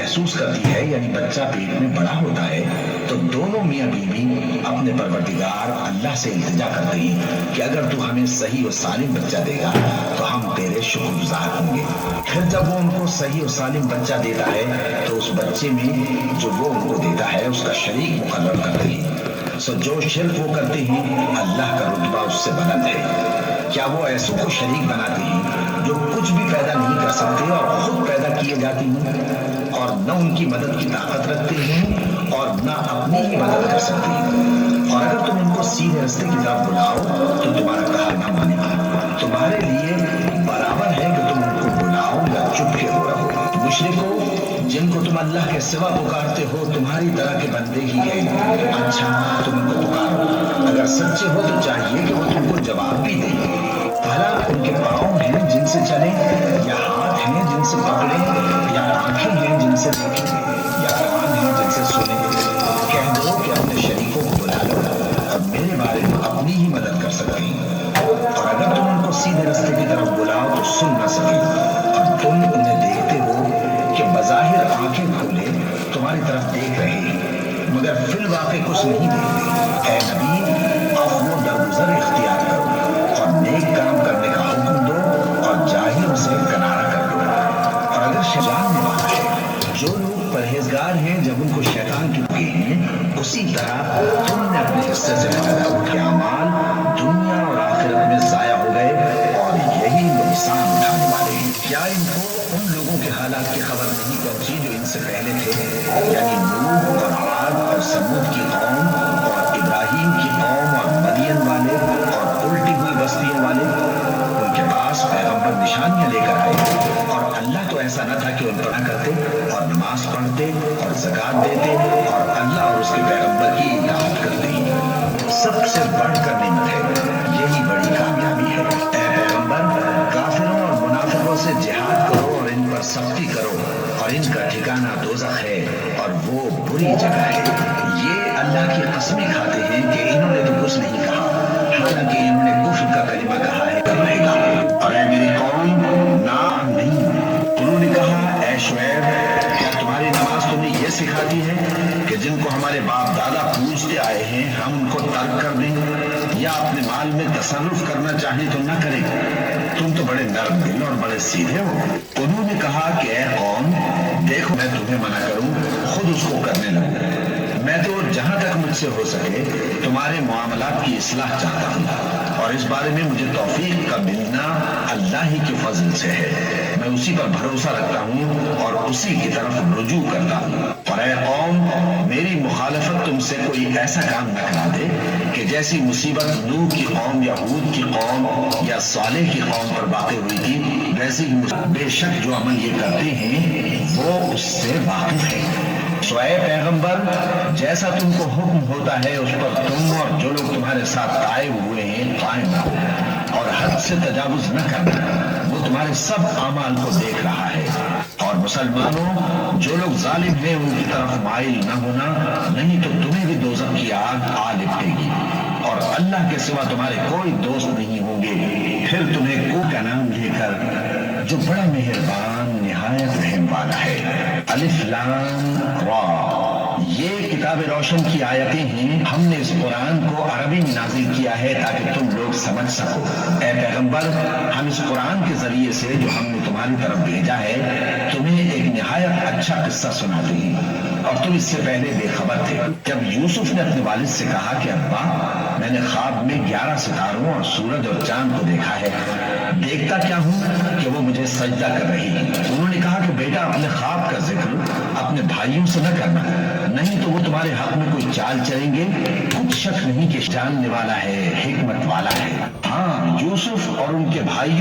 محسوس کرتی ہے یعنی بچہ پیٹ میں بڑا ہوتا ہے تو دونوں میاں بیوی اپنے پروردگار اللہ سے التجا کرتے ہیں کہ اگر تو ہمیں صحیح و سالم بچہ دے گا تو ہم تیرے شکر گزار ہوں گے۔ پھر جب وہ ان کو صحیح و سالم بچہ دیتا ہے تو اس بچے میں جو وہ ان کو دیتا ہے اس کا شریک مقرر کرتے ہیں۔ سو جو شرک وہ کرتے ہیں اللہ کا رتبہ اس سے بلند ہے۔ کیا وہ ایسوں کو شریک بناتے ہیں جو کچھ بھی پیدا نہیں کر سکتے اور خود پیدا کیے جاتے ہیں اور نہ ان کی مدد کی طاقت رکھتے ہیں اور نہ اپنی ہی مدد کر سکتے ہیں؟ اور اگر تم ان کو سیدھے راستے کی طرف بلاؤ تو تمہارا کہا نہ مانے گا۔ تمہارے لیے برابر ہے کہ تم ان کو بلاؤ یا چپ کے ہو رہو۔ مشرکو جن کو تم اللہ کے سوا پکارتے ہو تمہاری طرح کے بندے ہی ہیں۔ اچھا تم ان کو پکارو، اگر سچے ہو تو چاہیے کہ وہ تم کو جواب بھی دیں۔ بھلا ان کے پاؤں ہیں جن سے چلیں یا ہاتھ ہیں جن سے پکڑیں یا آنکھیں ہیں جن سے دیکھیں یا کان ہیں جن سے سنیں؟ کہہ دو کہ اپنے شریکوں کو بلا لو اور میرے بارے میں اپنی ہی مدد کر سکتے ہیں۔ اور اگر تم ان کو سیدھے راستے کی طرف بلاؤ تو سن نہ سکے اور تم انہیں دیکھتے ہو کہ بظاہر آنکھیں کھولے تمہاری طرف دیکھ رہے ہیں مگر فی الواقع کچھ نہیں دیکھتے۔ اے نبی عفو و درگزر اختیار کرو اور نیک کام کرنے کا حکم دو اور جاہلوں سے کنارہ کر دو۔ اور اگر جاننے والا ہے جو لوگ پرہیزگار ہیں جب ان کو شیطان چپکے ہیں اسی طرح تم نے اپنے حصے سے فائدہ اٹھے اعمال دنیا اور آخرت میں ضائع ہو گئے اور یہی نقصان اٹھانے والے ہیں۔ کیا ان کو ان لوگوں کے حالات کی خبر نہیں پہنچی جو ان سے پہلے تھے، یعنی نوح اور عاد اور سمود کی قوم اور ابراہیم کی قوم اور مدین والے اور الٹی ہوئی بستیوں والے؟ ان کے پاس پیغمبر نشانیاں لے کر آئے اور اللہ تو ایسا نہ تھا کہ ان پر نہ کرتے اور نماز پڑھتے اور زکات دیتے اور اللہ اور اس کے پیغمبر کی اطاعت کرتے۔ سب سے بڑھ کر نعمت ہے، یہی بڑی کامیابی ہے۔ اے پیغمبر کافروں اور منافقوں سے جہاد کرو اور ان پر سختی کرو اور ان کا ٹھکانہ دوزخ ہے اور وہ بری جگہ ہے۔ یہ اللہ کی قسمیں کھاتے ہیں کہ انہوں نے تو کچھ نہیں کہا حالانکہ انہوں نے کفر کا کلمہ کہا ہے رہے گا۔ اور اے میری قوم نام نہیں، انہوں نے کہا اے شعیب کیا تمہاری نماز تمہیں یہ سکھاتی ہے کہ جن کو ہمارے باپ دادا پوجتے آئے ہیں ہم ان کو ترک کر دیں یا اپنے مال میں تصرف کرنا چاہیں تو نہ کریں؟ تم تو بڑے نرم دل اور بڑے سیدھے ہو۔ انہوں نے کہا کہ اے قوم دیکھو میں تمہیں منع کروں خود اس کو کرنے لگوں۔ میں تو جہاں تک مجھ سے ہو سکے تمہارے معاملات کی اصلاح چاہتا ہوں اور اس بارے میں مجھے توفیق کا ملنا اللہ ہی کے فضل سے ہے۔ میں اسی پر بھروسہ رکھتا ہوں اور اسی کی طرف رجوع کرتا ہوں۔ اور اے قوم میری مخالفت تم سے کوئی ایسا کام نہ کرا دے کہ جیسی مصیبت نوح کی قوم یا ہود کی قوم یا صالح کی قوم پر واقع ہوئی تھی ویسی بے شک جو عمل یہ کرتے ہیں وہ اس سے واقف ہے۔ سو اے پیغمبر جیسا تم کو حکم ہوتا ہے اس پر تم اور جو لوگ تمہارے ساتھ قائم ہوئے ہیں قائم رہو اور حد سے تجاوز نہ کرنا، وہ تمہارے سب اعمال کو دیکھ رہا ہے۔ اور مسلمانوں جو لوگ ظالم ہیں ان کی طرف مائل نہ ہونا، نہیں تو تمہیں بھی دوزخ کی آگ آ لپٹے گی اور اللہ کے سوا تمہارے کوئی دوست نہیں ہوں گے۔ پھر تمہیں کو کا نام لے کر جو بڑا مہربان نہایت رحم والا ہے۔ الف لام را یہ کتاب روشن کی آیتیں ہیں، ہم نے اس قرآن کو عربی میں نازل کیا ہے تاکہ تم لوگ سمجھ سکو۔ اے پیغمبر ہم اس قرآن کے ذریعے سے جو ہم نے تمہاری طرف بھیجا ہے تمہیں ایک نہایت اچھا قصہ سناتے ہیں اور تم اس سے پہلے بے خبر تھے۔ جب یوسف نے اپنے والد سے کہا کہ ابا میں نے خواب میں 11 ستاروں اور سورج اور چاند کو دیکھا ہے، دیکھتا کیا ہوں کہ وہ مجھے سجدہ کر رہی ہیں۔ انہوں نے کہا کہ بیٹا اپنے خواب کا ذکر اپنے بھائیوں سے نہ کرنا، نہیں تو وہ تمہارے حق میں کوئی چال چلیں گے۔ کچھ شک نہیں کہ جاننے والا ہے، حکمت والا ہے۔ ہاں یوسف اور ان کے بھائی